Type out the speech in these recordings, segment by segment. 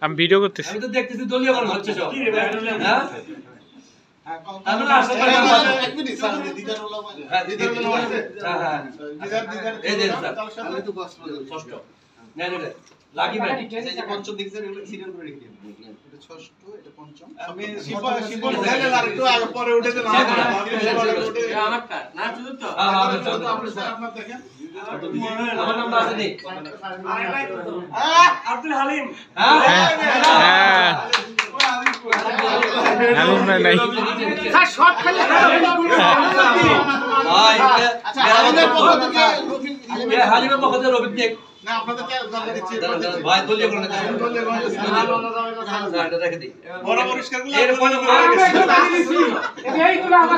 আমি ভিডিও করতেছি। আমি তো দেখতেছি দলীয় কোন হচ্ছে সব। হ্যাঁ লাগি ভাই পঞ্চম দিক সিরিয়াল করে রেখে এটা ষষ্ঠ এটা পঞ্চম আমি শিবন ঢালে আর একটু আগে পরে উঠেতে না আমারটা না চতুর্থ আপনারা দেখেন আমার নাম আছে নি আব্দুল হালিম হ্যাঁ হালিম নাই স্যার শর্ট খালি ভাই আচ্ছা হালিমের পক্ষ থেকে হালিমের পক্ষ থেকে রবিন দেখ না আপনাদের কে দরকার দিচ্ছে ভাই দলীয় করে না দলীয় করে না এটা রেখে দিই বড় পরিষ্কারগুলো এর পরে এইগুলো আমার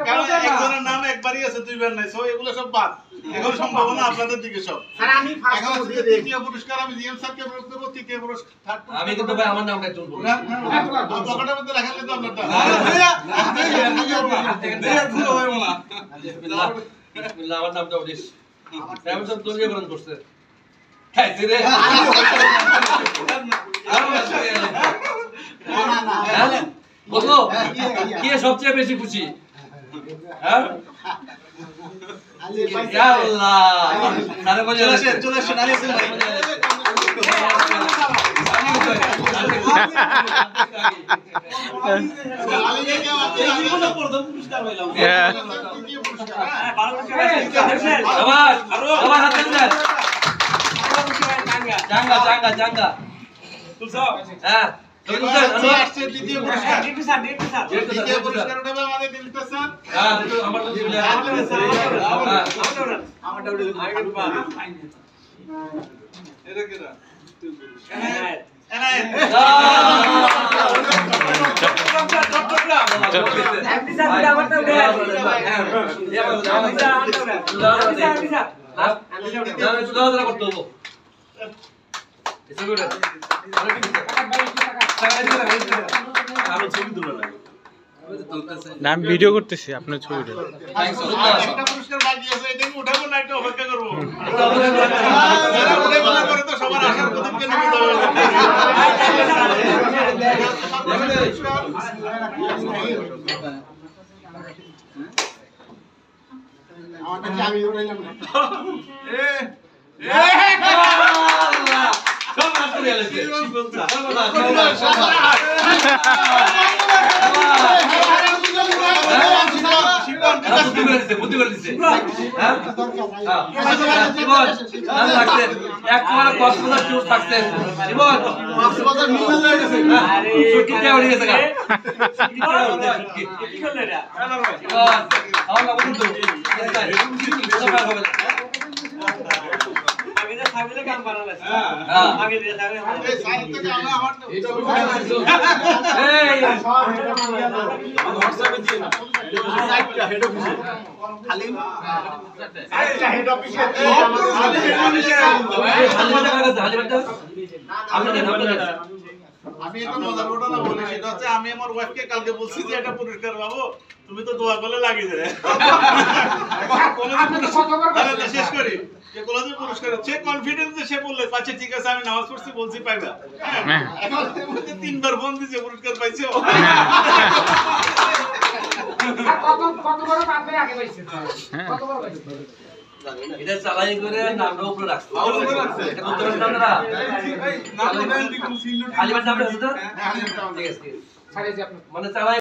কারণ একজনের নাম একবারই আছে দুইবার নাই সো এগুলো সব বাদ এখন সম্ভাবনা আপনাদের দিকে সব স্যার আমি ফার্স্ট দিয়ে দিই তৃতীয় পুরস্কার আমি জিএম স্যারকে প্রয়োগ করব তৃতীয় পুরস্কার থার্ড আমি কিন্তু ভাই আমার নামটা তুলবো পকেটের মধ্যে রাখলে তো আপনারটা বিসমিল্লাহ বিসমিল্লাহ আমার নামটা উঠিস আমি সব দলীয় করণ করছে খাইছে রে বলো কে সবচেয়ে বেশি খুশি হ্যাঁ আল্লাহ আরে বলে চলে আসেন আলী হাসান ভাই আলীকে কে আমি প্রথম পুরস্কার পাইলাম দ্বিতীয় পুরস্কার আবার আবার হাত দেন জাঙ্গা জাঙ্গা জাঙ্গা তুলছো হ্যাঁ দ্বিতীয় পুরস্কার দ্বিতীয় পুরস্কার উঠাবে আমাদের দিলটা স্যার হ্যাঁ আমার তো আমারটা উঠে এটা কেডা না আমি ভিডিও করতেছি আপনার ছবিটা একটা পুরস্কার বাকি আছে এটা কি উঠাবো না একটু অপেক্ষা করব পরে তো সবার আশার প্রদীপকে নিয়ে যাবে আমারটা আমি উড়াইলাম না আল্লাহ সব আসলে এসেছে বুদ্ধি করে দিছে হ্যাঁ জীবন লাগছে একবার কক্সবাজার ট্যুর সাকসেস জীবন কক্সবাজার মিলে হয়ে গেছে আরে ছুটিতে উড়ে গেছে গা কি করলে এটা জীবন আমার বন্ধু আগে যে সাবিলে কাম বানালে হ্যাঁ আগে যে সাবিলে এই সাইড থেকে আমরা আমার এই হোয়াটসঅ্যাপে দিয়ে না সাইডটা হেড অফিসে খালি সাইডটা হেড অফিসে আমি একটা মজার ঘটনা বলি সেটা হচ্ছে আমি আমার ওয়াইফকে কালকে বলছি যে এটা পুরস্কার পাবো তুমি তো দোয়া করলে লাগিয়ে দেবে শেষ করি যে কলেজের পুরস্কার সে কনফিডেন্স সে বললে আচ্ছা ঠিক আছে আমি নামাজ পড়ছি বলছি পাইবা এখন তিনবার ফোন দিছে পুরস্কার পাইছো কত বড় আপনি আগে পাইছেন কত বড় পাইছেন এটা চালাই করে নামটা উপরে রাখছে এটা বলতে পারেন আপনারা নামটা দিবেন সিল নোট আলিবার নামটা আছে তো হ্যাঁ ঠিক আছে স্যার এই যে আপনি মানে চালাই